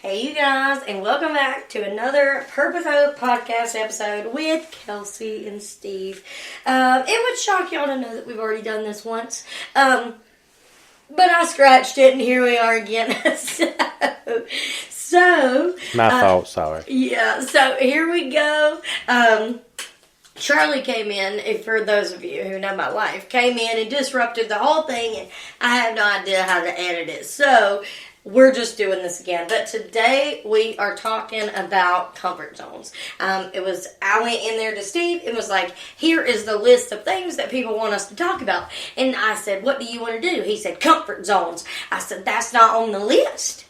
Hey you guys, and welcome back to another Purpose Hope podcast episode with Kelsey and Steve. It would shock y'all to know that we've already done this once, but I scratched it and here we are again. so my fault, sorry. Yeah, so here we go. Charlie came in, for those of you who know my life, came in and disrupted the whole thing, and I have no idea how to edit it. So we're just doing this again. But today we are talking about comfort zones. I went in there to Steve and was like, here is the list of things that people want us to talk about. And I said, what do you want to do? He said, comfort zones. I said, that's not on the list.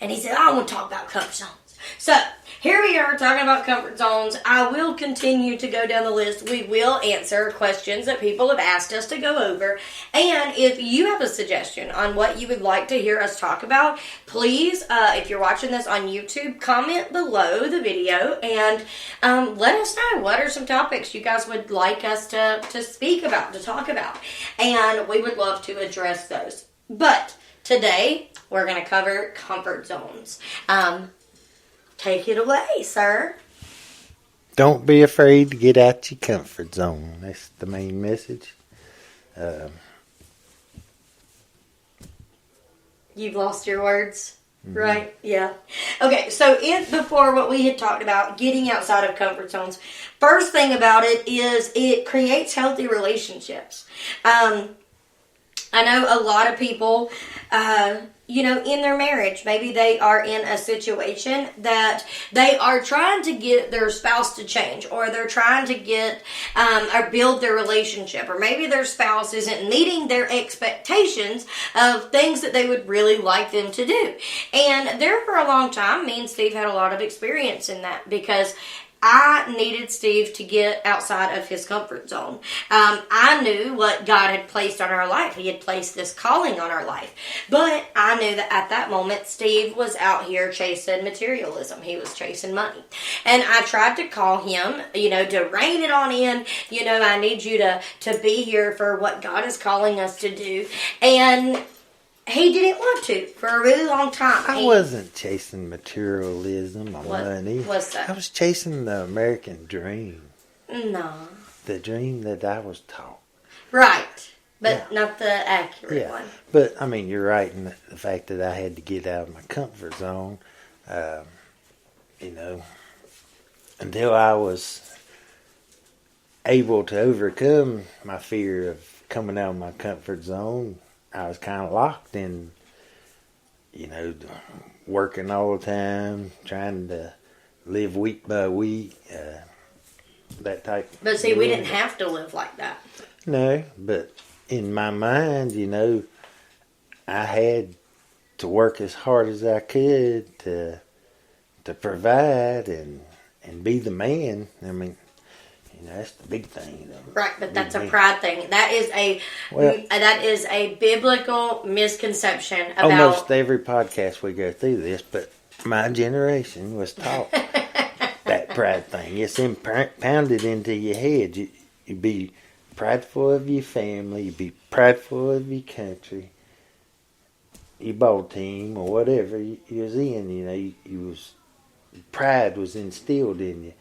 And he said, I want to talk about comfort zones. So, here we are talking about comfort zones. I will continue to go down the list. We will answer questions that people have asked us to go over. And if you have a suggestion on what you would like to hear us talk about, please, if you're watching this on YouTube, comment below the video and let us know what are some topics you guys would like us to speak about, to talk about. And we would love to address those. But today, we're going to cover comfort zones. Take it away, sir. Don't be afraid to get out your comfort zone. That's the main message. You've lost your words, right? Yeah. Okay, so before what we had talked about, getting outside of comfort zones, first thing about it is it creates healthy relationships. I know a lot of people, in their marriage, maybe they are in a situation that they are trying to get their spouse to change, or they're trying to get or build their relationship, or maybe their spouse isn't meeting their expectations of things that they would really like them to do. And there for a long time, me and Steve had a lot of experience in that because I needed Steve to get outside of his comfort zone. I knew what God had placed on our life. He had placed this calling on our life. But I knew that at that moment, Steve was out here chasing materialism. He was chasing money. And I tried to call him, to rein it on in. I need you to be here for what God is calling us to do. And he didn't want to for a really long time. I wasn't chasing materialism or money. What's that? I was chasing the American dream. No. The dream that I was taught. Right. But not the accurate one. But, you're right in the fact that I had to get out of my comfort zone. Until I was able to overcome my fear of coming out of my comfort zone, I was kind of locked in, working all the time, trying to live week by week, that type. But see, we didn't have to live like that. No, but in my mind, I had to work as hard as I could to provide and be the man. That's the big thing. Right, but that's a pride thing. That is a biblical misconception about... Almost every podcast we go through this, but my generation was taught that pride thing. It's pounded into your head. You be prideful of your family. You be prideful of your country, your ball team, or whatever you was in. Pride was instilled in you.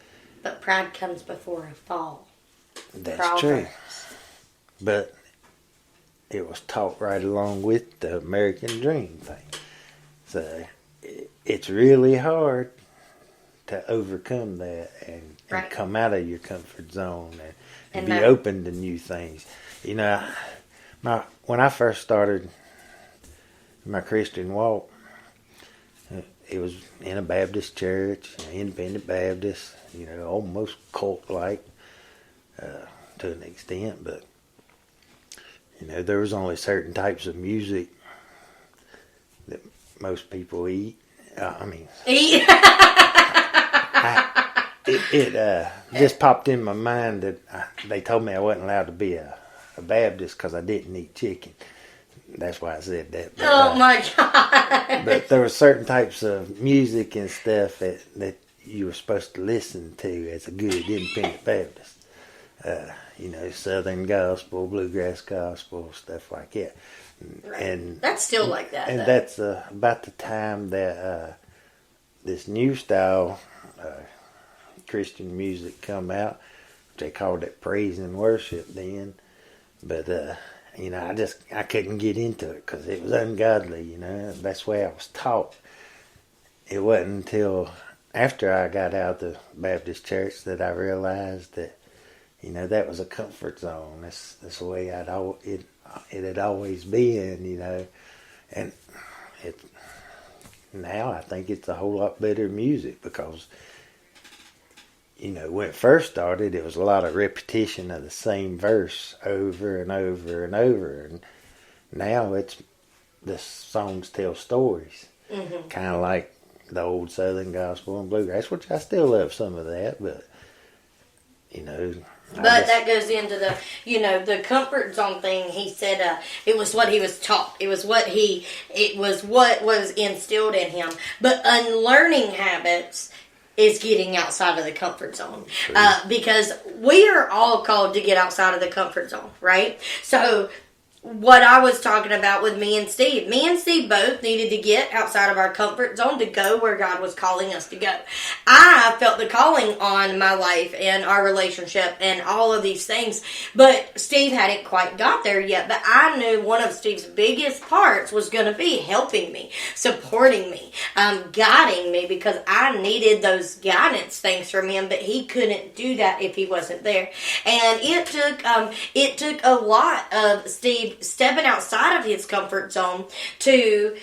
But pride comes before a fall. That's true. But it was taught right along with the American dream thing. So it's really hard to overcome that and come out of your comfort zone and be open to new things. When I first started my Christian walk, it was in a Baptist church, independent Baptist, almost cult-like to an extent, but, there was only certain types of music that most people eat. Eat? It just popped in my mind that they told me I wasn't allowed to be a Baptist because I didn't eat chicken. That's why I said that. But, my God. But there were certain types of music and stuff that you were supposed to listen to as a good independent Baptist. Southern gospel, bluegrass gospel, stuff like that. Right. And that's still like that. And though. that's about the time that this new style Christian music come out. They called it praise and worship then, but I couldn't get into it because it was ungodly. That's the way I was taught. It wasn't until after I got out of the Baptist church that I realized that that was a comfort zone. That's the way it had always been. And now I think it's a whole lot better music because when it first started, it was a lot of repetition of the same verse over and over and over. And now the songs tell stories. Mm-hmm. Kind of like the old Southern gospel and bluegrass, which I still love some of that, but, that goes into the comfort zone thing. He said it was what he was taught. It was what was instilled in him. But unlearning habits is getting outside of the comfort zone. Because we are all called to get outside of the comfort zone, right? So what I was talking about with me and Steve both needed to get outside of our comfort zone to go where God was calling us to go. I felt the calling on my life and our relationship and all of these things, but Steve hadn't quite got there yet. But I knew one of Steve's biggest parts was going to be helping me, supporting me, guiding me, because I needed those guidance things from him, but he couldn't do that if he wasn't there. And it took a lot of Steve stepping outside of his comfort zone to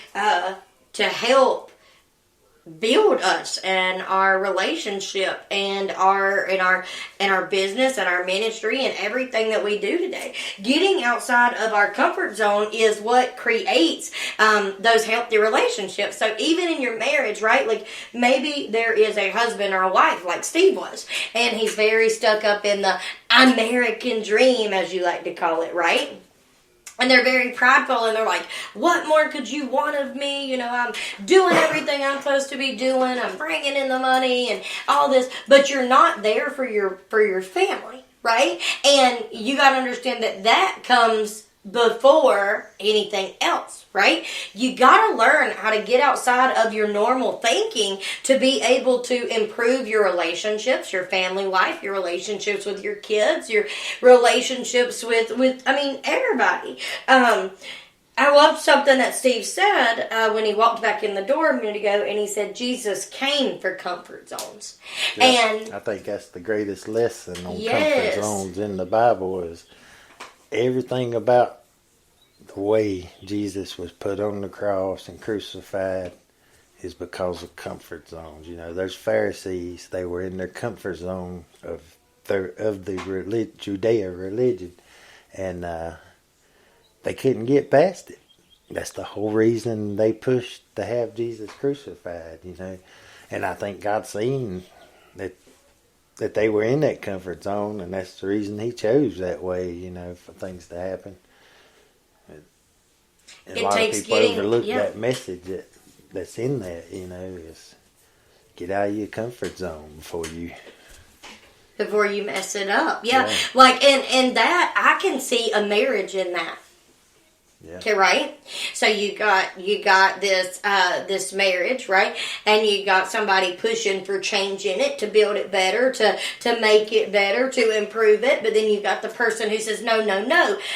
help build us and our relationship and our business and our ministry and everything that we do today. Getting outside of our comfort zone is what creates those healthy relationships. So even in your marriage, right? Like maybe there is a husband or a wife like Steve was, and he's very stuck up in the American dream, as you like to call it, right? And they're very prideful, and they're like, what more could you want of me? I'm doing everything I'm supposed to be doing. I'm bringing in the money and all this. But you're not there for your family, right? And you got to understand that comes before anything else, right? You got to learn how to get outside of your normal thinking to be able to improve your relationships, your family life, your relationships with your kids, your relationships with everybody. I loved something that Steve said when he walked back in the door a minute ago, and he said Jesus came for comfort zones. Yeah, and I think that's the greatest lesson on yes. comfort zones in the Bible is everything about the way Jesus was put on the cross and crucified is because of comfort zones. Those Pharisees, they were in their comfort zone of the Judea religion, and they couldn't get past it. That's the whole reason they pushed to have Jesus crucified, And I think God seen that they were in that comfort zone, and that's the reason he chose that way, for things to happen. And a lot of people overlook that message that's in that, is get out of your comfort zone before you mess it up. Yeah. Like, and that, I can see a marriage in that. Yeah. Okay, right? So you got this marriage, right? And you got somebody pushing for change in it to build it better, to make it better, to improve it. But then you got the person who says, no,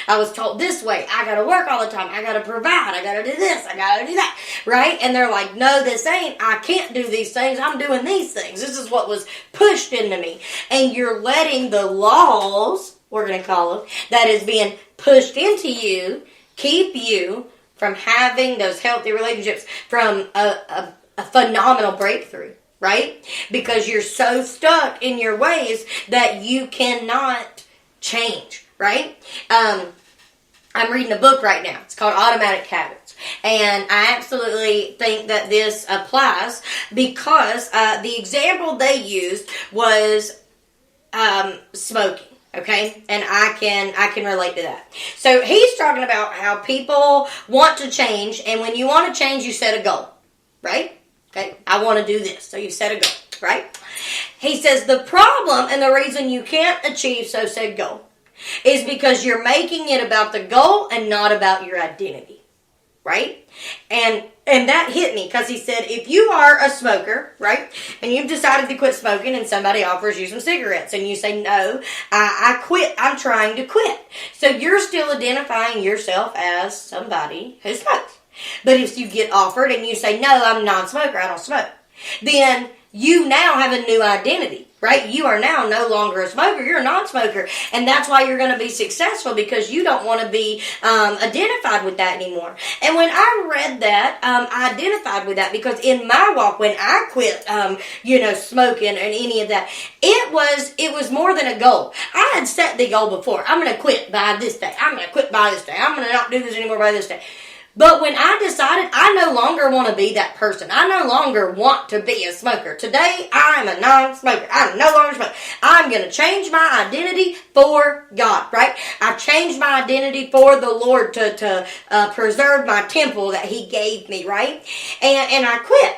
I was taught this way. I got to work all the time. I got to provide. I got to do this. I got to do that. Right? And they're like, no, this ain't. I can't do these things. I'm doing these things. This is what was pushed into me. And you're letting the laws, we're going to call them, that is being pushed into you, keep you from having those healthy relationships, from a phenomenal breakthrough, right? Because you're so stuck in your ways that you cannot change, right? I'm reading a book right now. It's called Automatic Habits. And I absolutely think that this applies because the example they used was smoking. Okay, and I can relate to that. So he's talking about how people want to change, and when you want to change, you set a goal, right? Okay, I want to do this, so you set a goal, right? He says the problem and the reason you can't achieve said goal is because you're making it about the goal and not about your identity, right? And And that hit me because he said, if you are a smoker, right, and you've decided to quit smoking and somebody offers you some cigarettes and you say, no, I quit, I'm trying to quit. So you're still identifying yourself as somebody who smokes. But if you get offered and you say, no, I'm a non-smoker, I don't smoke, then you now have a new identity, right? You are now no longer a smoker. You're a non-smoker. And that's why you're going to be successful, because you don't want to be identified with that anymore. And when I read that, I identified with that because in my walk, when I quit, smoking and any of that, it was more than a goal. I had set the goal before. I'm going to quit by this day. I'm going to quit by this day. I'm going to not do this anymore by this day. But when I decided I no longer want to be that person, I no longer want to be a smoker. Today, I'm a non-smoker. I'm no longer a smoker. I'm going to change my identity for God, right? I changed my identity for the Lord to preserve my temple that He gave me, right? And I quit.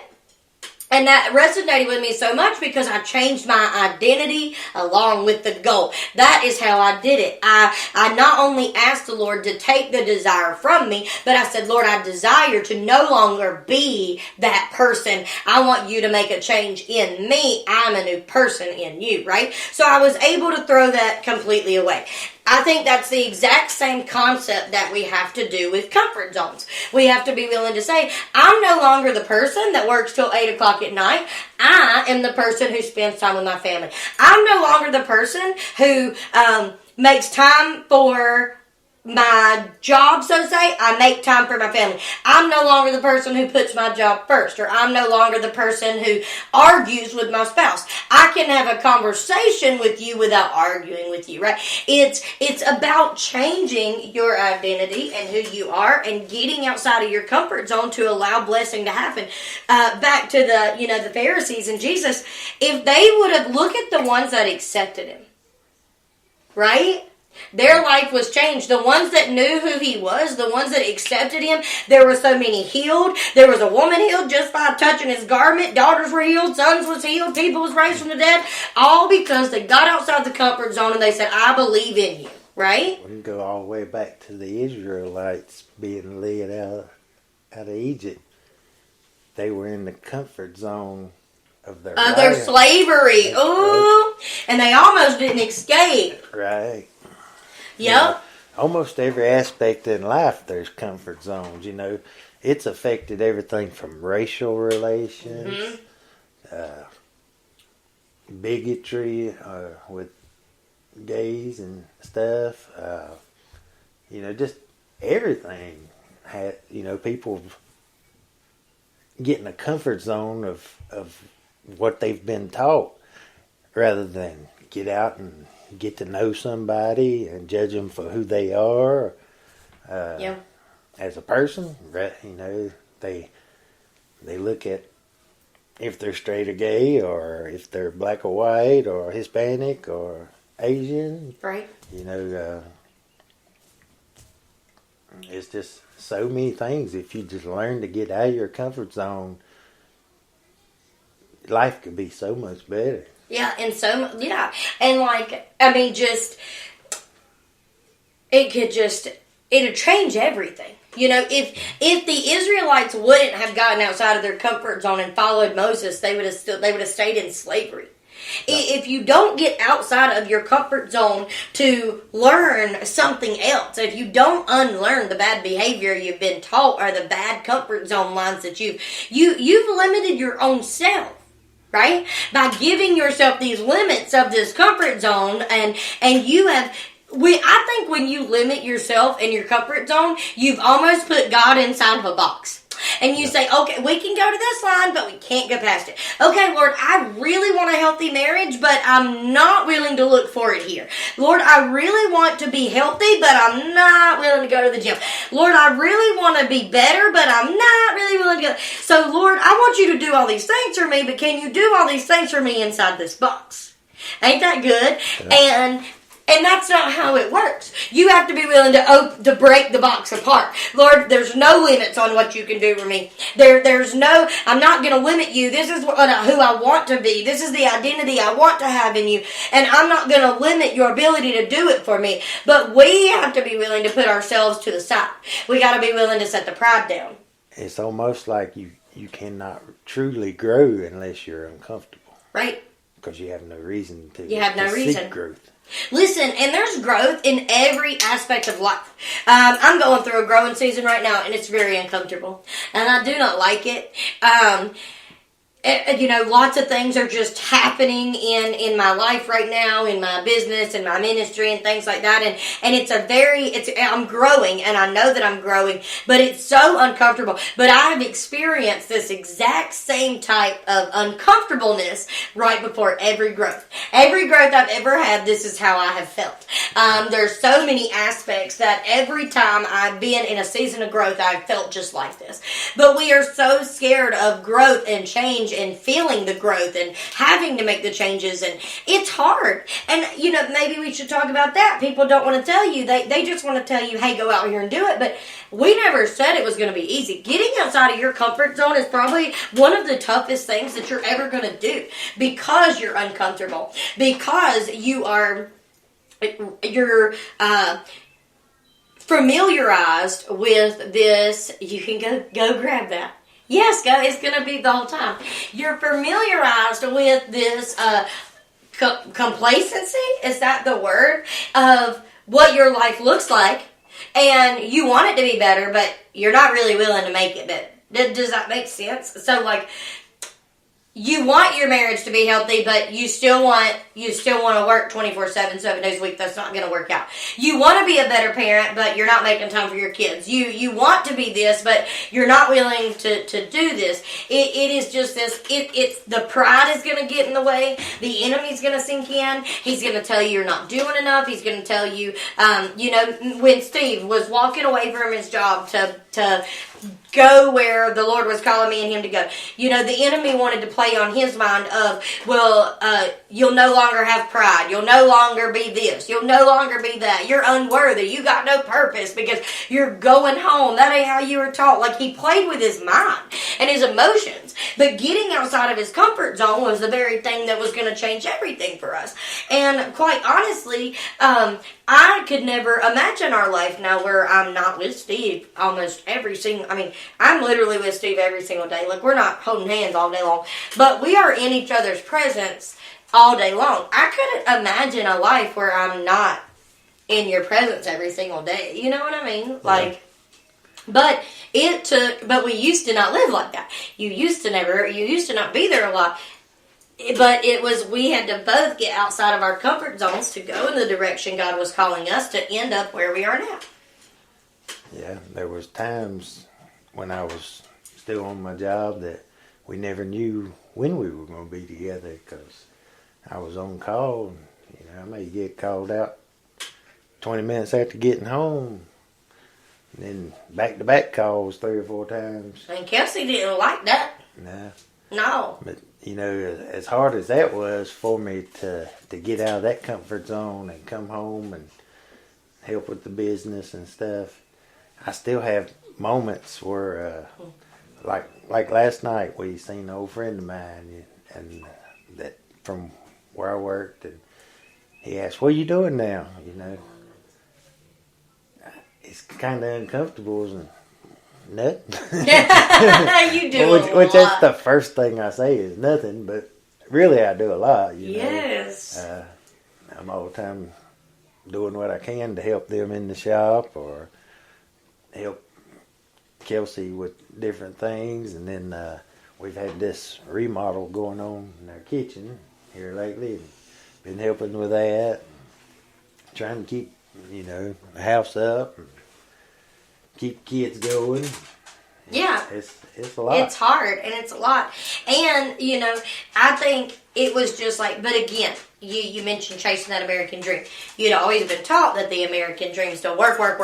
And that resonated with me so much because I changed my identity along with the goal. That is how I did it. I not only asked the Lord to take the desire from me, but I said, Lord, I desire to no longer be that person. I want you to make a change in me. I'm a new person in you, right? So I was able to throw that completely away. I think that's the exact same concept that we have to do with comfort zones. We have to be willing to say, I'm no longer the person that works till 8 o'clock at night. I am the person who spends time with my family. I'm no longer the person who makes time for my job, so to say. I make time for my family. I'm no longer the person who puts my job first, or I'm no longer the person who argues with my spouse. I can have a conversation with you without arguing with you, right? It's about changing your identity and who you are and getting outside of your comfort zone to allow blessing to happen. Back to the Pharisees and Jesus, if they would have looked at the ones that accepted Him, right? Their life was changed. The ones that knew who He was, the ones that accepted Him, there were so many healed. There was a woman healed just by touching His garment. Daughters were healed. Sons was healed. People was raised from the dead. All because they got outside the comfort zone and they said, I believe in you. Right? We can go all the way back to the Israelites being led out of Egypt. They were in the comfort zone of their slavery. Ooh. And they almost didn't escape. Right. Yep. Almost every aspect in life there's comfort zones. It's affected everything from racial relations, bigotry with gays and stuff. Just everything. People get in a comfort zone of what they've been taught rather than get out and get to know somebody and judge them for who they are as a person. They look at if they're straight or gay, or if they're black or white or Hispanic or Asian. Right. It's just so many things. If you just learn to get out of your comfort zone, life could be so much better. Yeah, and it'd change everything. If the Israelites wouldn't have gotten outside of their comfort zone and followed Moses, they would have stayed in slavery. If you don't get outside of your comfort zone to learn something else, if you don't unlearn the bad behavior you've been taught or the bad comfort zone lines that you've limited your own self. Right? By giving yourself these limits of this comfort zone, and you have, I think when you limit yourself in your comfort zone, you've almost put God inside of a box. And you say, okay, we can go to this line, but we can't go past it. Okay, Lord, I really want a healthy marriage, but I'm not willing to look for it here. Lord, I really want to be healthy, but I'm not willing to go to the gym. Lord, I really want to be better, but I'm not really willing to go. So, Lord, I want you to do all these things for me, but can you do all these things for me inside this box? Ain't that good? Yeah. And that's not how it works. You have to be willing to break the box apart. Lord, there's no limits on what you can do for me. I'm not going to limit you. This is who I want to be. This is the identity I want to have in you. And I'm not going to limit your ability to do it for me. But we have to be willing to put ourselves to the side. We got to be willing to set the pride down. it's almost like you cannot truly grow unless you're uncomfortable. Right. Because you have no reason to. You have no reason. Seek growth. Listen, and there's growth in every aspect of life. I'm going through a growing season right now, and it's very uncomfortable, and I do not like it. Lots of things are just happening in my life right now, in my business, in my ministry, and things like that. And I'm growing, and I know that I'm growing, but it's so uncomfortable. But I have experienced this exact same type of uncomfortableness right before every growth. Every growth I've ever had, this is how I have felt. There's so many aspects that every time I've been in a season of growth, I've felt just like this. But we are so scared of growth and change and feeling the growth and having to make the changes, and it's hard. And maybe we should talk about that. People don't want to tell you, they just want to tell you, hey, go out here and do it. But we never said it was going to be easy. Getting outside of your comfort zone is probably one of the toughest things that you're ever going to do, because you're uncomfortable, because you're familiarized with this. You can go grab that. Yes, guys, it's going to be the whole time. You're familiarized with this complacency, is that the word, of what your life looks like, and you want it to be better, but you're not really willing to make it better. Does that make sense? So, you want your marriage to be healthy, but you still want to work 24/7, 7 days a week. That's not going to work out. You want to be a better parent, but you're not making time for your kids. You want to be this, but you're not willing to do this. It is just this. It's the pride is going to get in the way. The enemy's going to sink in. He's going to tell you you're not doing enough. He's going to tell you, when Steve was walking away from his job to go where the Lord was calling me and him to go. The enemy wanted to play on his mind of, you'll no longer have pride. You'll no longer be this. You'll no longer be that. You're unworthy. You got no purpose because you're going home. That ain't how you were taught. He played with his mind and his emotions. But getting outside of his comfort zone was the very thing that was going to change everything for us. And quite honestly, I could never imagine our life now where I'm not with Steve almost every single... I'm literally with Steve every single day. We're not holding hands all day long. But we are in each other's presence all day long. I couldn't imagine a life where I'm not in your presence every single day. You know what I mean? Yeah. But we used to not live like that. You used to not be there a lot. But we had to both get outside of our comfort zones to go in the direction God was calling us to end up where we are now. Yeah, there was times when I was still on my job that we never knew when we were going to be together, because I was on call. I may get called out 20 minutes after getting home, and then back-to-back calls 3 or 4 times. And Kelsey didn't like that. Nah. No. But, as hard as that was for me to get out of that comfort zone and come home and help with the business and stuff, I still have moments where, like last night, we seen an old friend of mine, and that from where I worked, and he asked, "What are you doing now?" It's kind of uncomfortable, isn't it? Nothing. You do which that's the first thing I say is nothing, but really I do a lot. Yes. I'm all the time doing what I can to help them in the shop or help Kelsey with different things, and then we've had this remodel going on in our kitchen here lately. Been helping with that, trying to keep the house up. Keep kids going. Yeah. It's a lot. It's hard, and it's a lot. And, I think it was just but again, you mentioned chasing that American dream. You'd always been taught that the American dream is to work, make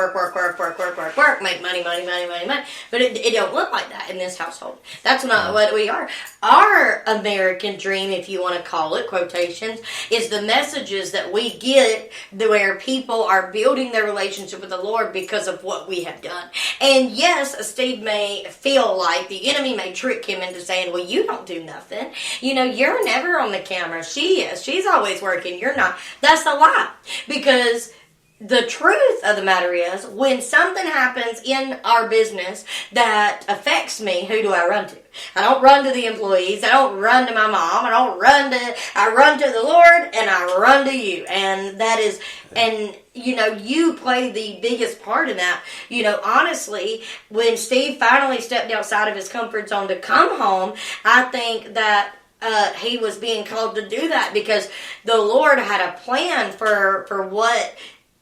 money. But it don't look like that in this household. That's not what we are. Our American dream, if you want to call it, quotations, is the messages that we get where people are building their relationship with the Lord because of what we have done. And yes, Steve may feel like the enemy may trick him into saying, well, you don't do nothing. You're never on the camera. She is. She's always working. You're not. That's a lie. Because the truth of the matter is, when something happens in our business that affects me, who do I run to? I don't run to the employees. I don't run to my mom. I run to the Lord, and I run to you. And that is, and you play the biggest part in that. Honestly, when Steve finally stepped outside of his comfort zone to come home, I think that he was being called to do that because the Lord had a plan for what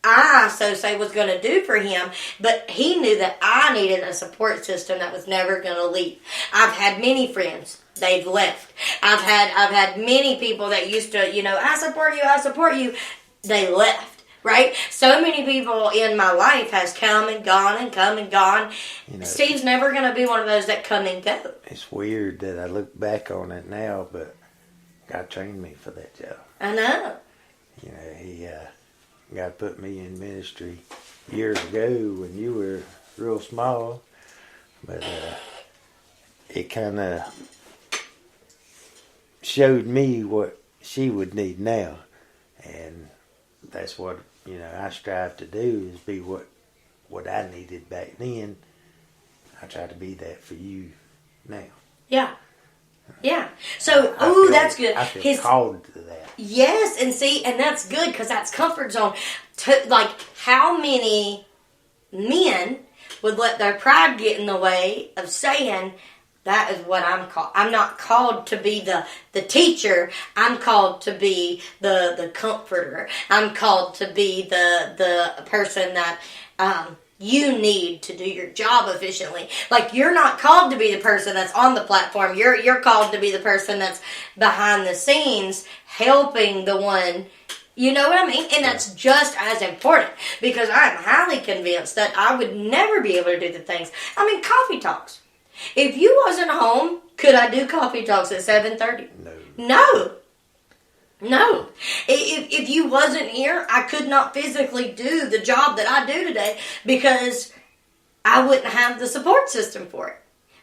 I was going to do for him, but he knew that I needed a support system that was never going to leave. I've had many friends, they've left. I've had many people that used to, I support you, they left, right? So many people in my life has come and gone and come and gone. Steve's never going to be one of those that come and go. It's weird that I look back on it now, but God trained me for that job. I know. God put me in ministry years ago when you were real small, but it kind of showed me what she would need now, and that's what I strive to do, is be what I needed back then. I try to be that for you now. Yeah. So, that's good. I feel called to that. Yes, and that's good because that's comfort zone. Like, how many men would let their pride get in the way of saying, that is what I'm called. I'm not called to be the teacher. I'm called to be the comforter. I'm called to be the person that you need to do your job efficiently. Like, you're not called to be the person that's on the platform. You're called to be the person that's behind the scenes helping the one. You know what I mean? And that's just as important, because I'm highly convinced that I would never be able to do the things. Coffee talks. If you wasn't home, could I do coffee talks at 7:30? No. If you wasn't here, I could not physically do the job that I do today because I wouldn't have the support system for it,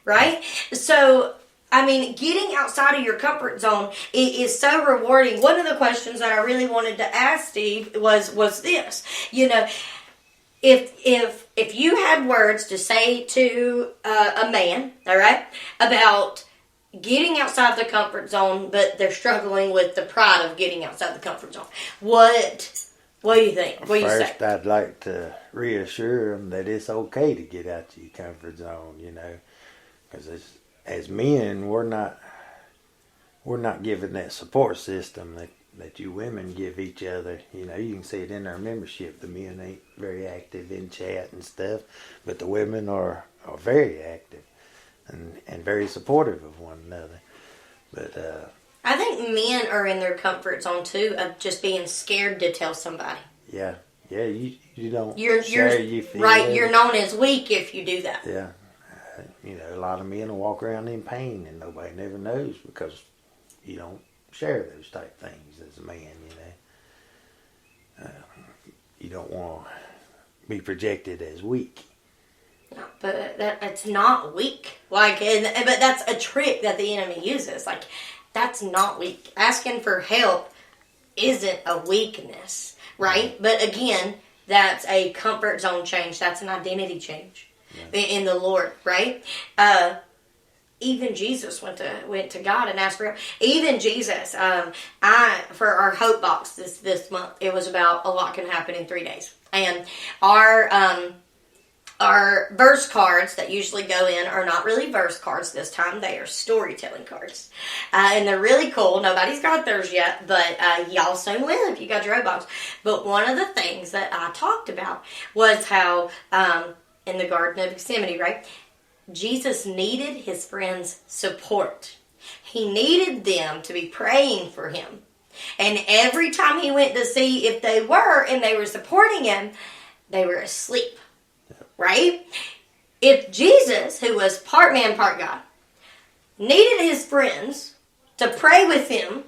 right? So, getting outside of your comfort zone is so rewarding. One of the questions that I really wanted to ask Steve was this. If you had words to say to a man, all right, about getting outside the comfort zone, but they're struggling with the pride of getting outside the comfort zone, what do you think? What do you say? First, I'd like to reassure them that it's okay to get out of your comfort zone, because as men, we're not given that support system that you women give each other. You can see it in our membership. The men ain't very active in chat and stuff, but the women are very active and very supportive of one another. But I think men are in their comfort zone too, of just being scared to tell somebody. Yeah, you don't share you feel. Right, you're known as weak if you do that. Yeah. A lot of men will walk around in pain and nobody never knows because you don't share those type things as a man, you don't want to be projected as weak. No, but it's not weak. But that's a trick that the enemy uses. Like, that's not weak. Asking for help isn't a weakness, right? But again, that's a comfort zone change. That's an identity change in the Lord, right? Even Jesus went to God and asked for help. Even Jesus, for our Hope Box this month, it was about a lot can happen in 3 days. And our verse cards that usually go in are not really verse cards this time. They are storytelling cards. And they're really cool. Nobody's got theirs yet, but y'all soon will if you got your Hope Box. But one of the things that I talked about was how in the Garden of Gethsemane, right? Jesus needed his friends' support. He needed them to be praying for him. And every time he went to see if they were, and they were supporting him, they were asleep. Right? If Jesus, who was part man, part God, needed his friends to pray with him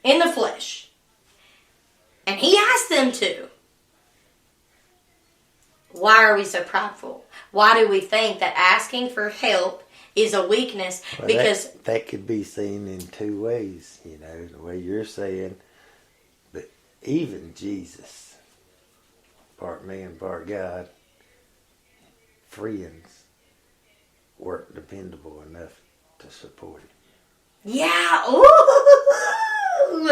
in the flesh, and he asked them to, why are we so prideful? Why do we think that asking for help is a weakness? Well, because that could be seen in two ways, the way you're saying. But even Jesus part man, part God, friends weren't dependable enough to support him. Yeah, ooh,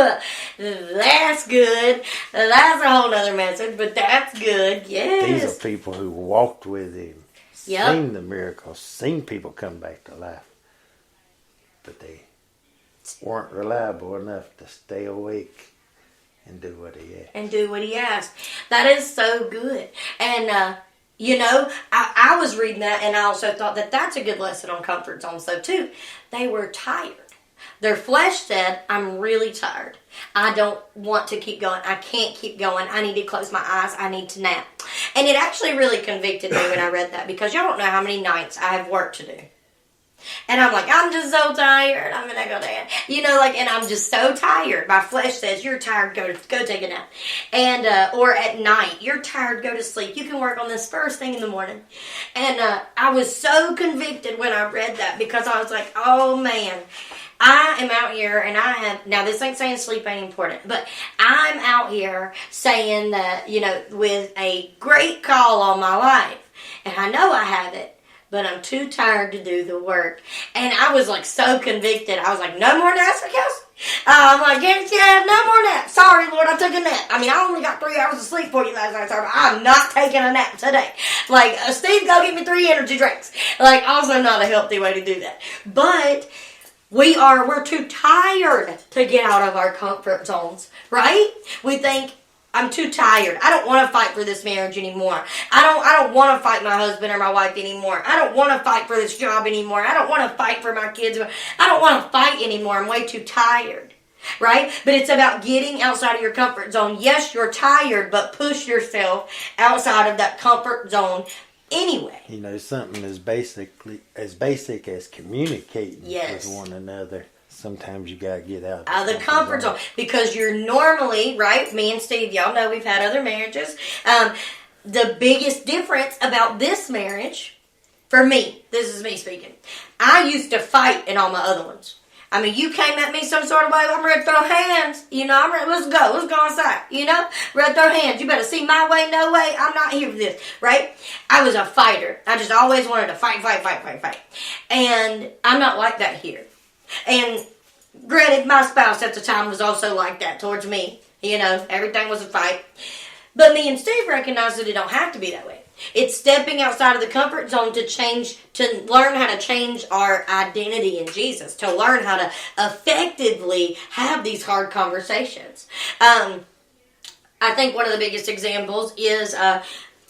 that's good. That's a whole nother message, but that's good. Yes. These are people who walked with him, seen the miracles, seen people come back to life, but they weren't reliable enough to stay awake and do what he asked. That is so good. And, I was reading that, and I also thought that that's a good lesson on comfort zones, though, too. They were tired. Their flesh said, I'm really tired. I don't want to keep going. I can't keep going. I need to close my eyes. I need to nap. And it actually really convicted me when I read that, because y'all don't know how many nights I have work to do. And I'm like, I'm just so tired. I'm going to go down. And I'm just so tired. My flesh says, you're tired, go take a nap. And, or at night, you're tired, go to sleep. You can work on this first thing in the morning. And I was so convicted when I read that, because I was like, oh man, I am out here and now this ain't saying sleep ain't important, but I'm out here saying that, with a great call on my life. And I know I have it, but I'm too tired to do the work. And I was like so convicted. I was like, no more naps for Kelsey. I'm like, yeah, no more naps. Sorry, Lord, I took a nap. I only got 3 hours of sleep for you last night, sir, but I'm not taking a nap today. Like, Steve, go get me 3 energy drinks. Like, also not a healthy way to do that. But we're too tired to get out of our comfort zones, right? We think, I'm too tired. I don't want to fight for this marriage anymore. I don't want to fight my husband or my wife anymore. I don't want to fight for this job anymore. I don't want to fight for my kids. I don't want to fight anymore. I'm way too tired. Right? But it's about getting outside of your comfort zone. Yes, you're tired, but push yourself outside of that comfort zone anyway. Something as basic as communicating with one another. Sometimes you gotta get out of the comfort zone, because you're normally, right? Me and Steve, y'all know we've had other marriages. The biggest difference about this marriage, for me, this is me speaking, I used to fight in all my other ones. You came at me some sort of way, I'm ready to throw hands. I'm ready, let's go outside. Ready to throw hands. You better see my way, no way. I'm not here for this, right? I was a fighter. I just always wanted to fight. And I'm not like that here. And granted, my spouse at the time was also like that towards me. Everything was a fight. But me and Steve recognized that it don't have to be that way. It's stepping outside of the comfort zone to learn how to change our identity in Jesus, to learn how to effectively have these hard conversations. I think one of the biggest examples is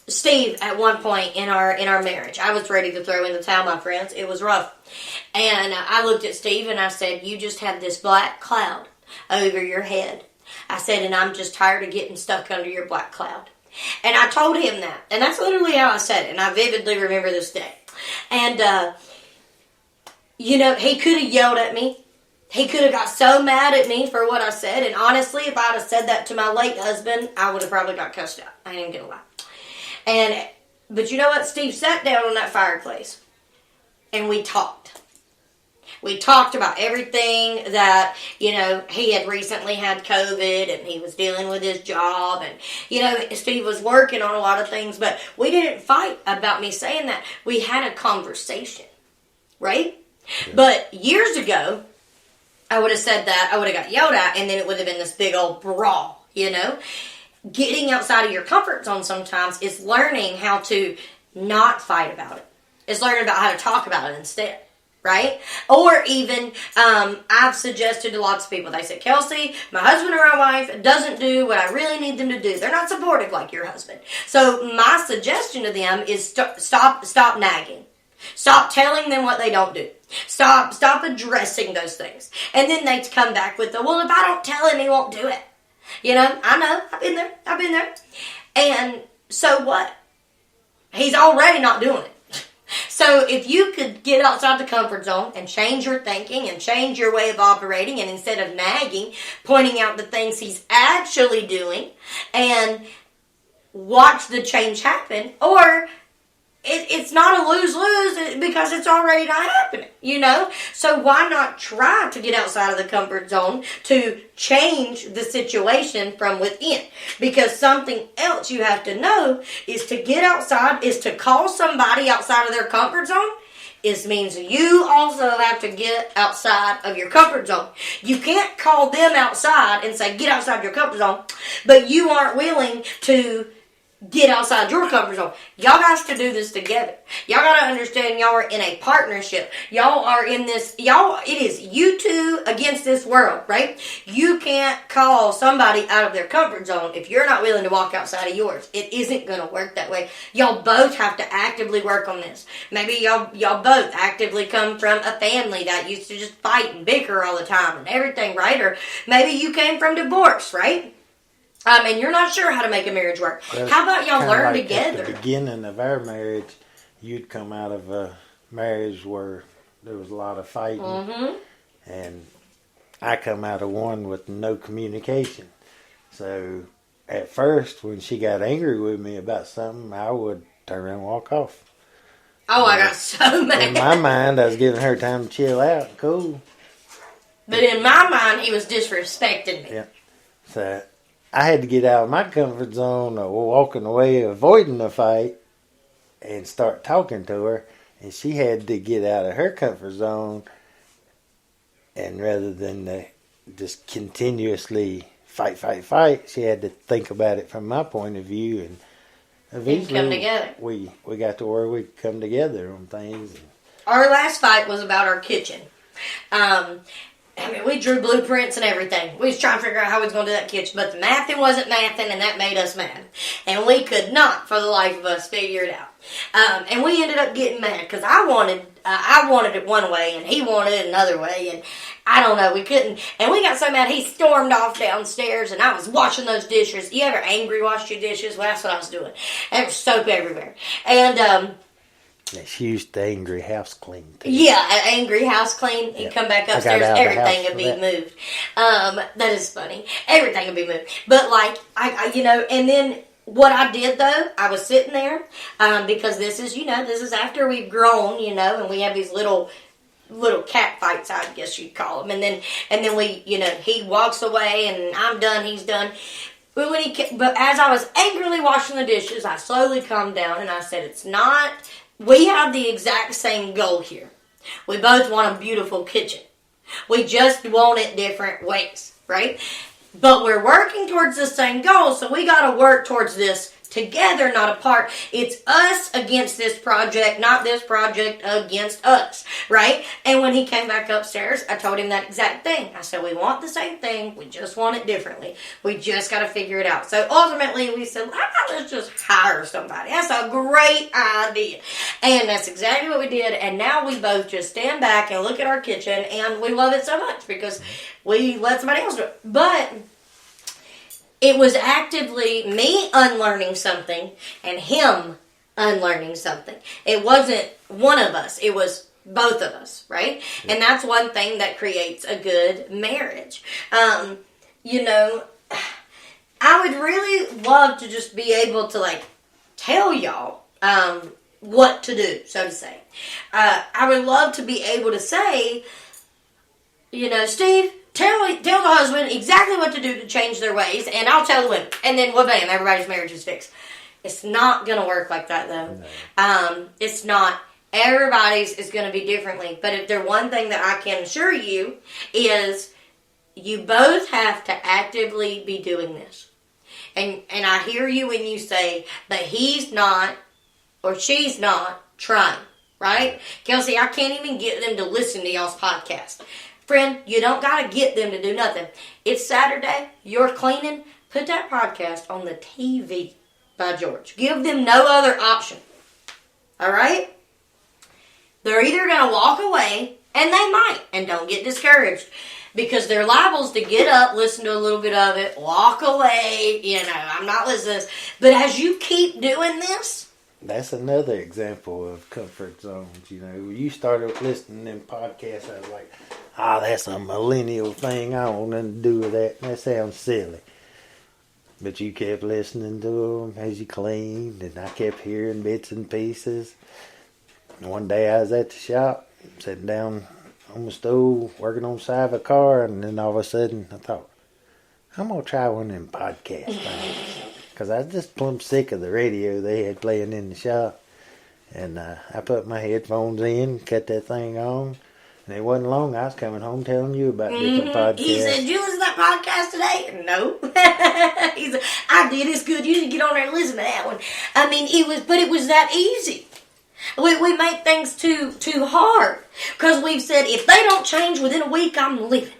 Steve, at one point in our marriage, I was ready to throw in the towel, my friends. It was rough. And I looked at Steve and I said, you just have this black cloud over your head. I said, and I'm just tired of getting stuck under your black cloud. And I told him that. And that's literally how I said it. And I vividly remember this day. And, he could have yelled at me. He could have got so mad at me for what I said. And honestly, if I'd have said that to my late husband, I would have probably got cussed out. I ain't gonna lie. But you know what? Steve sat down on that fireplace and we talked. We talked about everything that, he had recently had COVID and he was dealing with his job. And, Steve was working on a lot of things, but we didn't fight about me saying that. We had a conversation, right? Yeah. But years ago, I would have said that, I would have got yelled at, and then it would have been this big old brawl, Getting outside of your comfort zone sometimes is learning how to not fight about it. It's learning about how to talk about it instead, right? Or even, I've suggested to lots of people, they say, Kelsey, my husband or my wife doesn't do what I really need them to do. They're not supportive like your husband. So my suggestion to them is stop nagging. Stop telling them what they don't do. Stop addressing those things. And then they come back with well, if I don't tell him, he won't do it. I know. I've been there. And so what? He's already not doing it. So if you could get outside the comfort zone and change your thinking and change your way of operating, and instead of nagging, pointing out the things he's actually doing and watch the change happen, or it's not a lose-lose because it's already not happening, you know? So why not try to get outside of the comfort zone to change the situation from within? Because something else you have to know is to get outside, is to call somebody outside of their comfort zone. It means you also have to get outside of your comfort zone. You can't call them outside and say, get outside your comfort zone, but you aren't willing to get outside your comfort zone. Y'all guys to do this together. Y'all gotta understand y'all are in a partnership. Y'all are in this, it is you two against this world, right? You can't call somebody out of their comfort zone if you're not willing to walk outside of yours. It isn't gonna work that way. Y'all both have to actively work on this. Maybe y'all both actively come from a family that used to just fight and bicker all the time and everything, right? Or maybe you came from divorce, right? And you're not sure how to make a marriage work. Well, how about y'all learn together? At the beginning of our marriage, you'd come out of a marriage where there was a lot of fighting. Mm-hmm. And I come out of one with no communication. So at first, when she got angry with me about something, I would turn around and walk off. Oh, I got so mad. In my mind, I was giving her time to chill out. Cool. But in my mind, he was disrespecting me. Yeah. So I had to get out of my comfort zone of walking away, avoiding the fight, and start talking to her. And she had to get out of her comfort zone. And rather than just continuously fight, she had to think about it from my point of view. And eventually come together. We got to where we come together on things. Our last fight was about our kitchen. We drew blueprints and everything. We was trying to figure out how we was going to do that kitchen, but the mathing wasn't mathing, and that made us mad. And we could not, for the life of us, figure it out. And we ended up getting mad because I wanted it one way, and he wanted it another way, and I don't know, we couldn't. And we got so mad, he stormed off downstairs, and I was washing those dishes. You ever angry wash your dishes? Well, that's what I was doing. There was soap everywhere. And she used to angry house clean too. Yeah, an angry house clean. You come back upstairs, everything would be moved. That is funny. Everything would be moved. But and then what I did though, I was sitting there because this is after we've grown, and we have these little cat fights, I guess you'd call them. And then we, he walks away and I'm done, he's done. But as I was angrily washing the dishes, I slowly calmed down and I said, it's not. We have the exact same goal here. We both want a beautiful kitchen. We just want it different ways, right? But we're working towards the same goal, so we got to work towards this together, not apart. It's us against this project, not this project against us, right? And when he came back upstairs, I told him that exact thing. I said, we want the same thing, we just want it differently. We just got to figure it out. So ultimately, we said, let's just hire somebody. That's a great idea. And that's exactly what we did. And now we both just stand back and look at our kitchen, and we love it so much because we let somebody else do it. But it was actively me unlearning something and him unlearning something. It wasn't one of us. It was both of us, right? Yeah. And that's one thing that creates a good marriage. I would really love to just be able to, tell y'all what to do, so to say. I would love to be able to say, Steve, Tell the husband exactly what to do to change their ways, and I'll tell the women. And then, bam, everybody's marriage is fixed. It's not going to work like that, though. No. It's not. Everybody's is going to be differently. But if there's one thing that I can assure you is you both have to actively be doing this. And I hear you when you say that he's not or she's not trying, right? Kelsey, I can't even get them to listen to y'all's podcast. Friend, you don't got to get them to do nothing. It's Saturday, you're cleaning, put that podcast on the TV by George. Give them no other option. All right? They're either going to walk away, and they might, and don't get discouraged, because they're liable to get up, listen to a little bit of it, walk away, I'm not listening to this. But as you keep doing this, that's another example of comfort zones. When you started listening to them podcasts, I was like, that's a millennial thing. I don't want nothing to do with that. That sounds silly. But you kept listening to them as you cleaned, and I kept hearing bits and pieces. And one day I was at the shop, sitting down on the stove, working on the side of a car, and then all of a sudden I thought, I'm going to try one of them podcast things. Because I was just plumb sick of the radio they had playing in the shop. And I put my headphones in, cut that thing on. And it wasn't long, I was coming home telling you about different podcasts. He said, did you listen to that podcast today? No. He said, I did. It's good. You need to get on there and listen to that one. I mean, it was that easy. We make things too hard. Because we've said, if they don't change within a week, I'm leaving.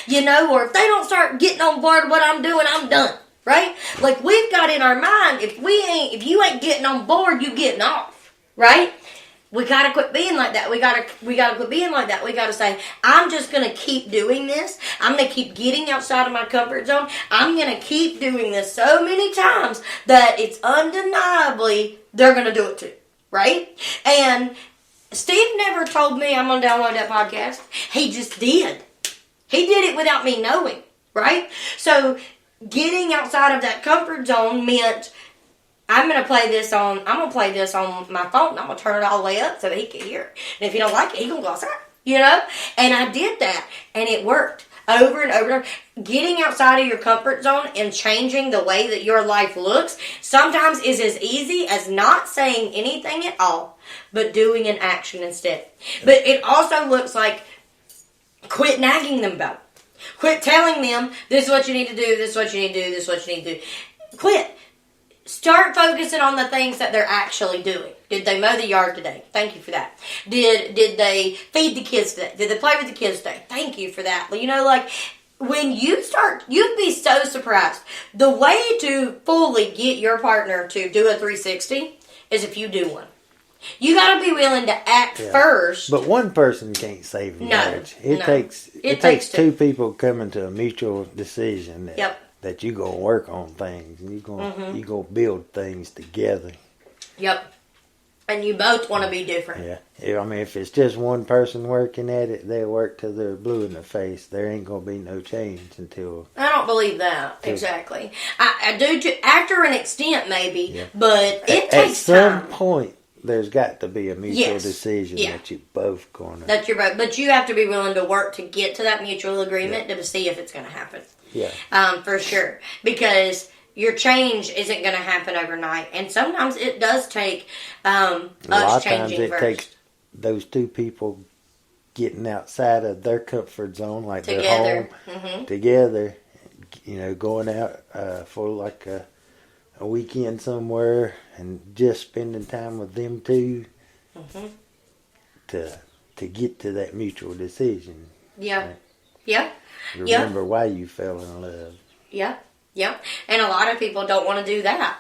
Or if they don't start getting on board with what I'm doing, I'm done. Right? Like, we've got in our mind, if you ain't getting on board, you getting off. Right? We gotta quit being like that. We gotta quit being like that. We gotta say, I'm just gonna keep doing this. I'm gonna keep getting outside of my comfort zone. I'm gonna keep doing this so many times that it's undeniably they're gonna do it too. Right? And Steve never told me I'm gonna download that podcast. He just did. He did it without me knowing. Right? So getting outside of that comfort zone meant I'm gonna play this on my phone. I'm gonna turn it all the way up so that he can hear it. And if he don't like it, he gonna go outside. And I did that, and it worked over and over and over. Getting outside of your comfort zone and changing the way that your life looks sometimes is as easy as not saying anything at all, but doing an action instead. But it also looks like quit nagging them about it. Quit telling them this is what you need to do. This is what you need to do. This is what you need to do. Quit. Start focusing on the things that they're actually doing. Did they mow the yard today? Thank you for that. Did they feed the kids today? Did they play with the kids today? Thank you for that. When you start, you'd be so surprised. The way to fully get your partner to do a 360 is if you do one. You got to be willing to act first. But one person can't save a marriage. It takes two people coming to a mutual decision that you're going to work on things. You're going to build things together. Yep. And you both want to be different. Yeah. I mean, if it's just one person working at it, they'll work till they're blue in the face. There ain't going to be no change until... I don't believe that. Exactly. I do after an extent, maybe. But it takes time. At some point, there's got to be a mutual decision that you're both going to... But you have to be willing to work to get to that mutual agreement to see if it's going to happen. Yeah. For sure. Because your change isn't going to happen overnight. And sometimes it does take us changing first. A lot of times it takes those two people getting outside of their comfort zone, like together. Their home, together, going out for like a weekend somewhere and just spending time with them two to get to that mutual decision. Yeah. Yeah. Remember why you fell in love. Yeah. Yeah. And a lot of people don't want to do that,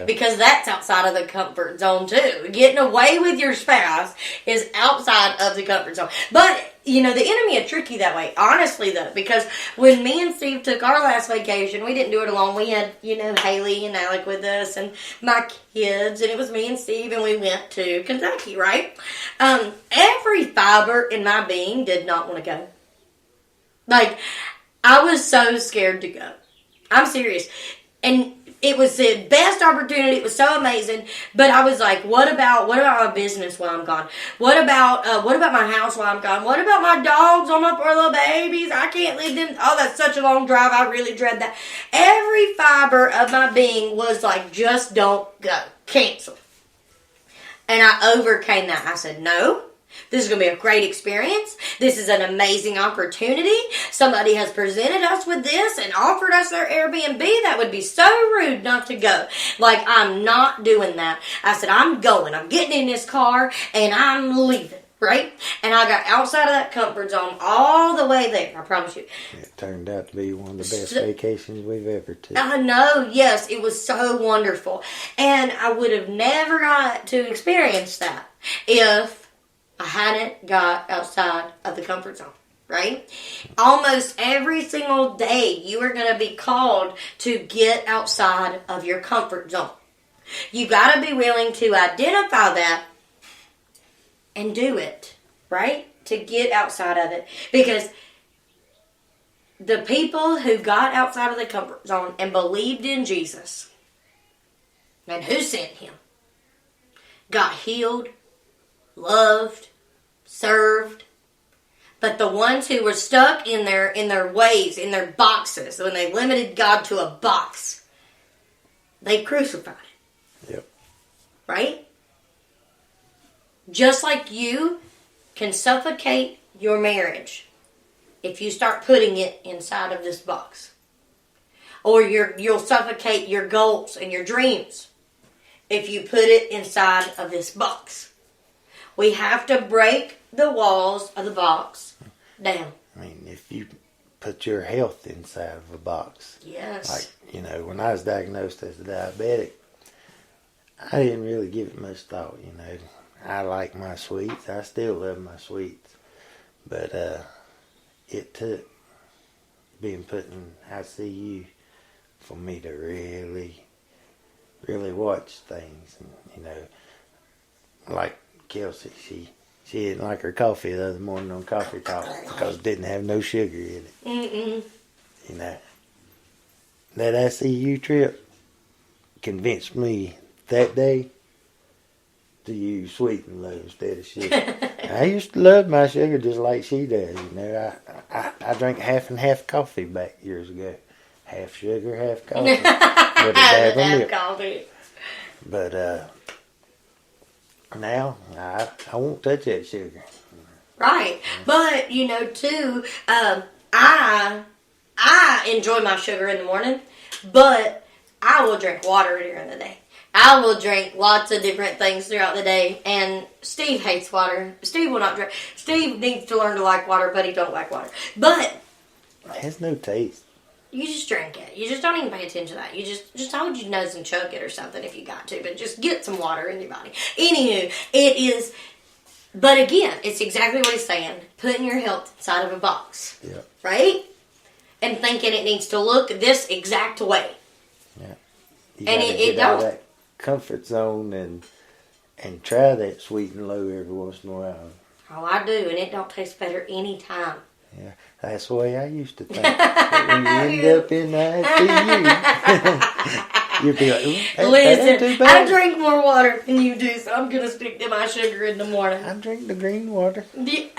because that's outside of the comfort zone too. Getting away with your spouse is outside of the comfort zone. But, the enemy is tricky that way. Honestly, though, because when me and Steve took our last vacation, we didn't do it alone. We had, Haley and Alec with us and my kids, and it was me and Steve, and we went to Kentucky, right? Every fiber in my being did not want to go. I was so scared to go. I'm serious. And it was the best opportunity. It was so amazing. But I was like, what about my business while I'm gone? What about my house while I'm gone? What about my dogs or my poor little babies? I can't leave them. Oh, that's such a long drive. I really dread that. Every fiber of my being was like, just don't go. Cancel. And I overcame that. I said, no. This is going to be a great experience. This is an amazing opportunity. Somebody has presented us with this and offered us their Airbnb. That would be so rude not to go. I'm not doing that. I said, I'm going. I'm getting in this car and I'm leaving. Right? And I got outside of that comfort zone all the way there. I promise you. It turned out to be one of the best vacations we've ever taken. I know. Yes. It was so wonderful. And I would have never got to experience that if I hadn't got outside of the comfort zone, right? Almost every single day, you are going to be called to get outside of your comfort zone. You got to be willing to identify that and do it, right? To get outside of it. Because the people who got outside of the comfort zone and believed in Jesus and who sent him got healed, loved, served. But the ones who were stuck in their ways, in their boxes, when they limited God to a box, they crucified it. Yep. Right? Just like you can suffocate your marriage if you start putting it inside of this box. Or you'll suffocate your goals and your dreams if you put it inside of this box. We have to break the walls of the box down. I mean, if you put your health inside of a box. Yes. Like, when I was diagnosed as a diabetic, I didn't really give it much thought, I like my sweets. I still love my sweets. But it took being put in ICU for me to really, really watch things. And, like Kelsey, she didn't like her coffee the other morning on Coffee Talk because it didn't have no sugar in it. Mm-mm. That ICU trip convinced me that day to use sweet and low instead of sugar. I used to love my sugar just like she does. I drank half and half coffee back years ago. Half sugar, half coffee. With a dab of milk. Coffee. But now I won't touch that sugar. Right. But, too, I enjoy my sugar in the morning, but I will drink water during the day. I will drink lots of different things throughout the day, and Steve hates water. Steve will not drink. Steve needs to learn to like water, but he don't like water. But it has no taste. You just drink it. You just don't even pay attention to that. You just hold your nose and chug it or something if you got to, but just get some water in your body. Anywho, it is, but again, it's exactly what he's saying. Putting your health inside of a box. Yeah. Right? And thinking it needs to look this exact way. Yeah. And it don't. That comfort zone and try that sweet and low every once in a while. Oh, I do, and it don't taste better any time. Yeah, that's the way I used to think. But when you end up in the ICU, you'd be like, listen, too bad. I drink more water than you do, so I'm going to stick to my sugar in the morning. I drink the green water. The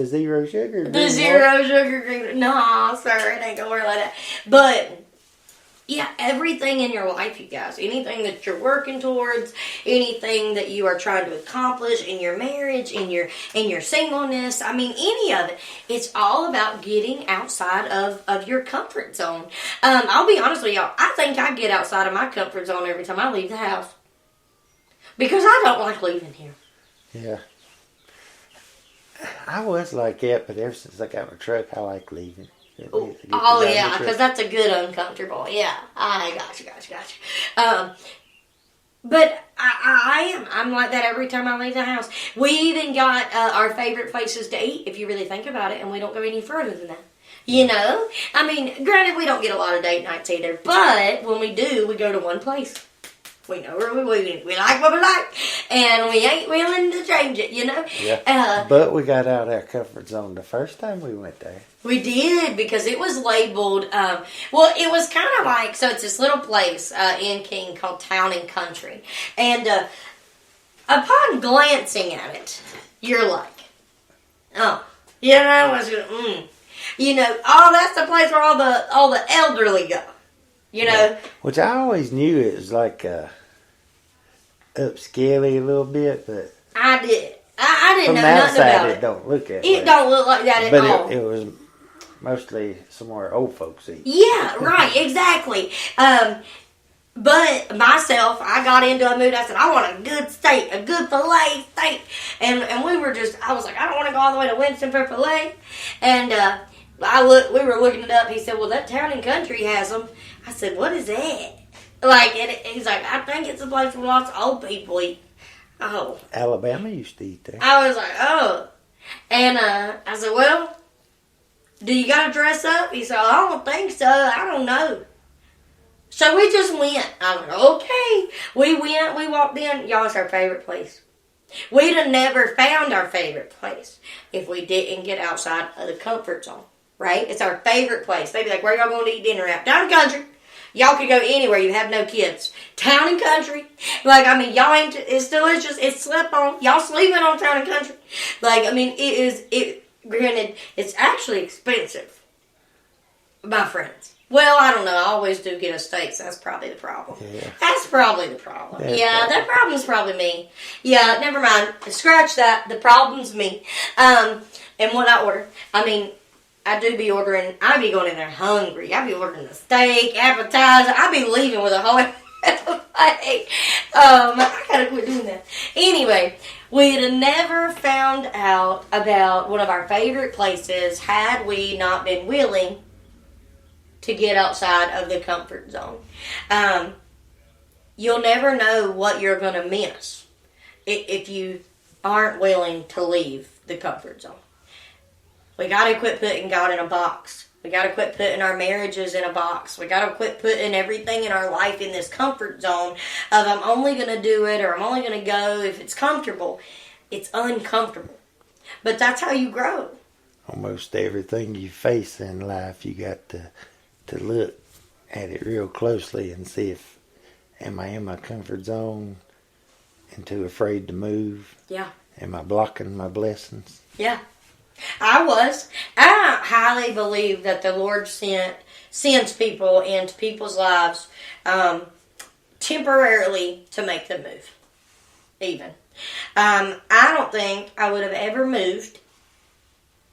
zero sugar. The zero sugar green. No, sir, it ain't going to work like that. But yeah, everything in your life, you guys, anything that you're working towards, anything that you are trying to accomplish in your marriage, in your singleness, I mean, any of it, it's all about getting outside of your comfort zone. I'll be honest with y'all, I think I get outside of my comfort zone every time I leave the house. Because I don't like leaving here. Yeah. I was like that, but ever since I got my truck, I like leaving. Oh yeah, because that's a good uncomfortable. Yeah, I got you. But I'm like that every time I leave the house. We even got our favorite places to eat, if you really think about it, and we don't go any further than that. I mean, granted, we don't get a lot of date nights either, but when we do, we go to one place. We know where we like what we like, and we ain't willing to change it, Yeah. But we got out of our comfort zone the first time we went there. We did, because it was labeled, it was kind of like, so it's this little place in King called Town and Country. And upon glancing at it, you're like, oh, that's the place where all the elderly go. Yeah. Which I always knew it was like upscale a little bit, but I did. I didn't know nothing about it. From the outside, it don't look at it. Don't look like that at all. But it was mostly somewhere old folks eat. Yeah, right, exactly. But myself, I got into a mood. I said, I want a good steak, a good filet steak. And I was like, I don't want to go all the way to Winston for filet. And we were looking it up. He said, well, that Town and Country has them. I said, what is that? He's like, I think it's a place where lots of old people eat. Oh. Alabama used to eat there. I was like, oh. And I said, well, do you got to dress up? He said, I don't think so. I don't know. So we just went. I was like, okay. We went. We walked in. Y'all, it's our favorite place. We'd have never found our favorite place if we didn't get outside of the comfort zone. right? It's our favorite place. They'd be like, where y'all going to eat dinner at? Down the country. Y'all could go anywhere. You have no kids. Town and country. Like, I mean, y'all ain't, it's delicious. It's slept on. Y'all sleeping on town and country. Like, I mean, granted, it's actually expensive. My friends. Well, I don't know. I always do get a steak, so that's probably the problem. Yeah. That's probably the problem. Yeah, that problem's probably me. Yeah, never mind. Scratch that. The problem's me. And what I order. I mean, I do be ordering. I be going in there hungry. I be ordering a steak, appetizer. I be leaving with a whole plate. I gotta quit doing that. Anyway, we'd have never found out about one of our favorite places had we not been willing to get outside of the comfort zone. You'll never know what you're going to miss if you aren't willing to leave the comfort zone. We got to quit putting God in a box. We got to quit putting our marriages in a box. We got to quit putting everything in our life in this comfort zone of I'm only going to do it or I'm only going to go if it's comfortable. It's uncomfortable. But that's how you grow. Almost everything you face in life, you got to look at it real closely and see if, am I in my comfort zone and too afraid to move? Yeah. Am I blocking my blessings? Yeah. I highly believe that the Lord sends people into people's lives temporarily to make them move. Even. I don't think I would have ever moved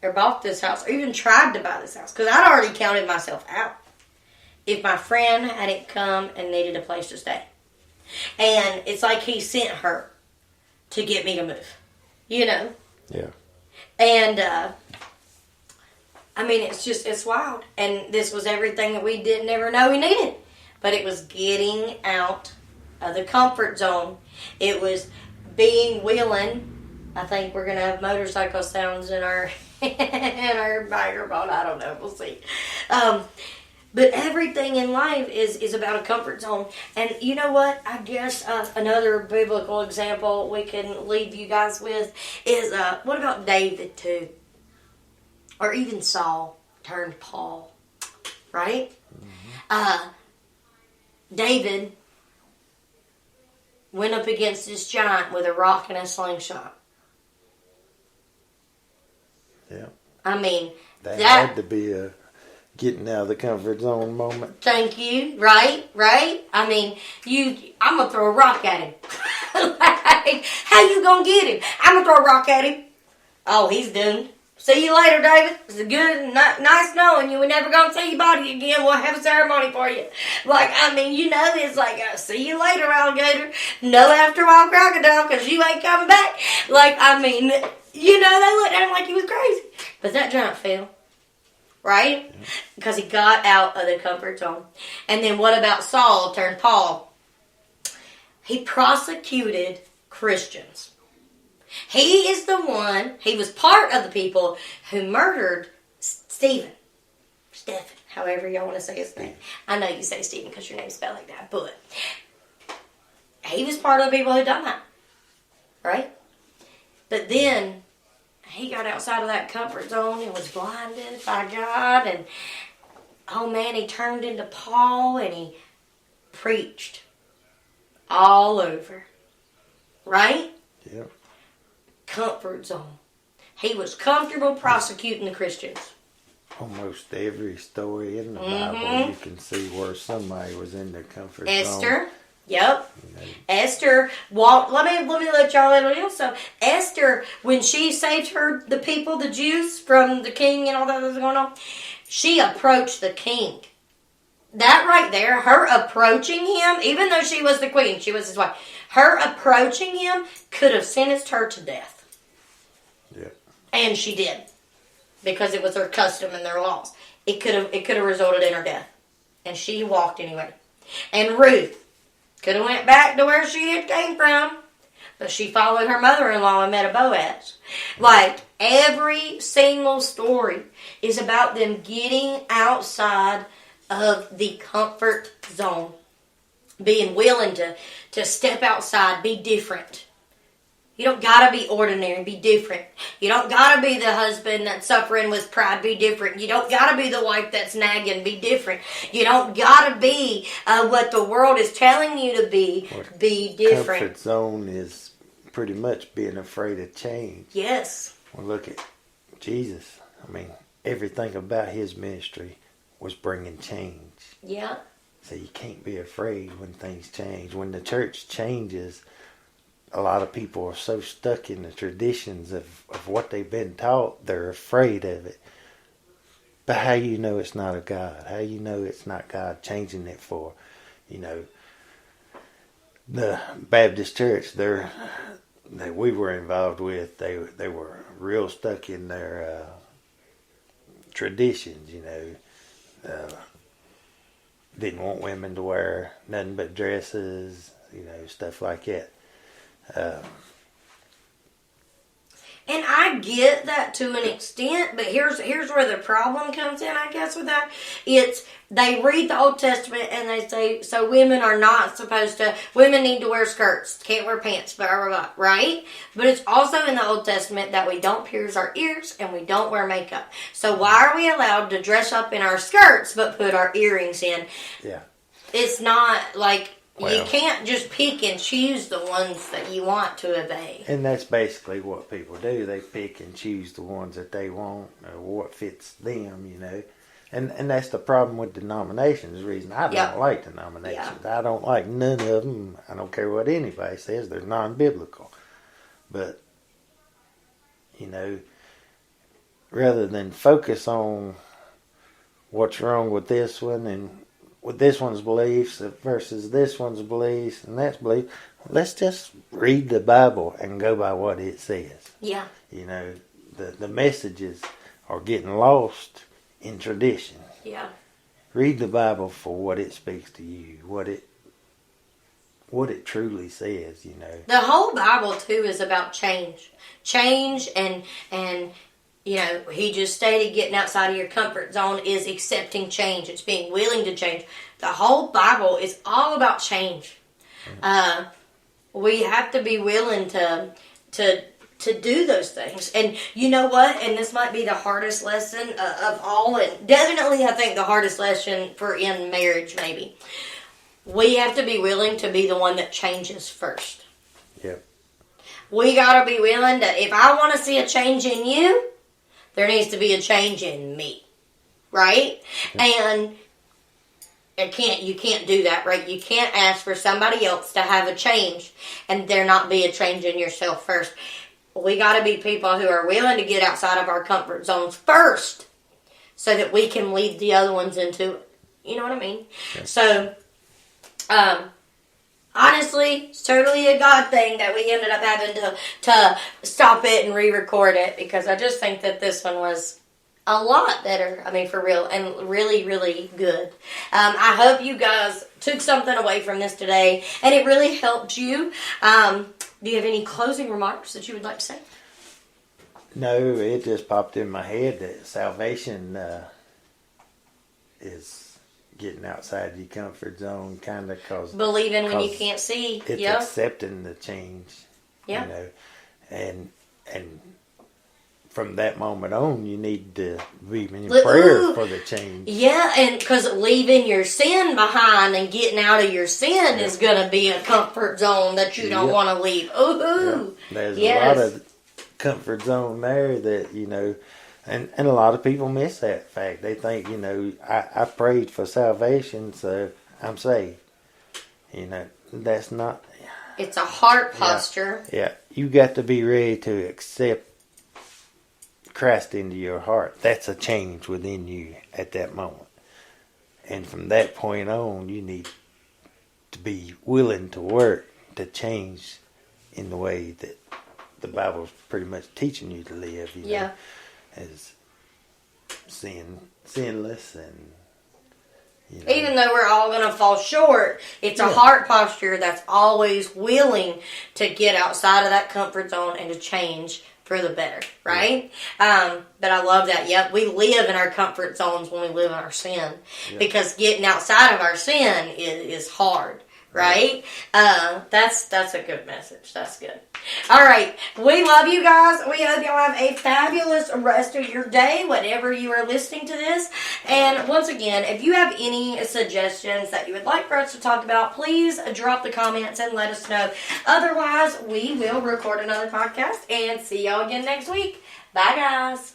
or bought this house or even tried to buy this house because I'd already counted myself out if my friend hadn't come and needed a place to stay. And it's like he sent her to get me to move. You know? Yeah. And, I mean, it's wild. And this was everything that we didn't ever know we needed. But it was getting out of the comfort zone. It was being willing. I think we're going to have motorcycle sounds in our in our microphone. I don't know. We'll see. But everything in life is about a comfort zone. And you know what? I guess another biblical example we can leave you guys with is, what about David too? Or even Saul turned Paul. Right? Mm-hmm. David went up against this giant with a rock and a slingshot. Yeah. I mean, that had to be a getting out of the comfort zone moment. Thank you. Right? I mean, I'm going to throw a rock at him. Like, how you going to get him? I'm going to throw a rock at him. Oh, he's doomed. See you later, David. It's good, nice knowing you. We're never going to see your body again. We'll have a ceremony for you. Like, I mean, you know, it's like, see you later, alligator. No after a while, crocodile, because you ain't coming back. Like, I mean, you know, they looked at him like he was crazy. But that giant fell. Right? Yeah. Because he got out of the comfort zone. And then what about Saul turned Paul? He prosecuted Christians. He is the one, he was part of the people who murdered Stephen, however y'all want to say his name. I know you say Stephen because your name's spelled like that, but he was part of the people who done that. Right? But then he got outside of that comfort zone and was blinded by God. And, oh man, he turned into Paul and he preached all over. Right? Yep. Comfort zone. He was comfortable prosecuting the Christians. Almost every story in the Bible you can see where somebody was in their comfort zone. Esther. Yep. Esther walked. Let me let y'all know. So Esther, when she saved the people, the Jews, from the king and all that was going on, she approached the king. That right there, her approaching him, even though she was the queen, she was his wife, her approaching him could have sentenced her to death. Yeah. And she did. Because it was their custom and their laws. It could have resulted in her death. And she walked anyway. And Ruth could have went back to where she had came from. But she followed her mother-in-law and met a Boaz. Like, every single story is about them getting outside of the comfort zone. Being willing to step outside, be different. You don't gotta be ordinary, be different. You don't gotta be the husband that's suffering with pride, be different. You don't gotta be the wife that's nagging, be different. You don't gotta be what the world is telling you to be different. Comfort zone is pretty much being afraid of change. Yes. Well, look at Jesus. I mean, everything about his ministry was bringing change. Yeah. So you can't be afraid when things change. When the church changes, a lot of people are so stuck in the traditions of what they've been taught, they're afraid of it. But how you know it's not of God? How you know it's not God changing it for, the Baptist church that we were involved with, they were real stuck in their traditions, didn't want women to wear nothing but dresses, stuff like that. And I get that to an extent, but here's where the problem comes in, I guess, with that. It's, they read the Old Testament and they say, so women need to wear skirts, can't wear pants, blah, blah, blah, right? But it's also in the Old Testament that we don't pierce our ears and we don't wear makeup. So why are we allowed to dress up in our skirts but put our earrings in? Yeah. It's not like... Well, you can't just pick and choose the ones that you want to obey. And that's basically what people do. They pick and choose the ones that they want or what fits them, And that's the problem with denominations. The reason I don't like denominations. Yeah. I don't like none of them. I don't care what anybody says. They're non-biblical. But, rather than focus on what's wrong with this one and with this one's beliefs versus this one's beliefs and that's belief, let's just read the Bible and go by what it says. Yeah. The messages are getting lost in tradition. Yeah. Read the Bible for what it speaks to you, what it truly says, The whole Bible too is about change. Change and he just stated getting outside of your comfort zone is accepting change. It's being willing to change. The whole Bible is all about change. We have to be willing to do those things. And you know what? And this might be the hardest lesson of all. And definitely I think the hardest lesson for in marriage maybe. We have to be willing to be the one that changes first. Yep. We got to be willing to, if I want to see a change in you, there needs to be a change in me, right? And you can't do that, right? You can't ask for somebody else to have a change and there not be a change in yourself first. We got to be people who are willing to get outside of our comfort zones first so that we can lead the other ones into it. You know what I mean? Yeah. So, honestly, it's totally a God thing that we ended up having to stop it and re-record it because I just think that this one was a lot better, for real, and really, really good. I hope you guys took something away from this today and it really helped you. Do you have any closing remarks that you would like to say? No, it just popped in my head that salvation is getting outside your comfort zone, kind of cause believing when you can't see. It's accepting the change. Yeah. And from that moment on, you need to be in prayer for the change. Yeah, and because leaving your sin behind and getting out of your sin is going to be a comfort zone that you don't want to leave. Ooh, there's a lot of comfort zone there that And a lot of people miss that fact. They think, I prayed for salvation, so I'm saved. That's not... It's a heart posture. Yeah. You got to be ready to accept Christ into your heart. That's a change within you at that moment. And from that point on, you need to be willing to work to change in the way that the Bible's pretty much teaching you to live, Yeah. As sinless and even though we're all going to fall short, it's a heart posture that's always willing to get outside of that comfort zone and to change for the better, right? But I love that. Yep, we live in our comfort zones when we live in our sin because getting outside of our sin is hard, right? That's a good message. That's good. All right. We love you guys. We hope y'all have a fabulous rest of your day whenever you are listening to this. And once again, if you have any suggestions that you would like for us to talk about, please drop the comments and let us know. Otherwise, we will record another podcast and see y'all again next week. Bye, guys.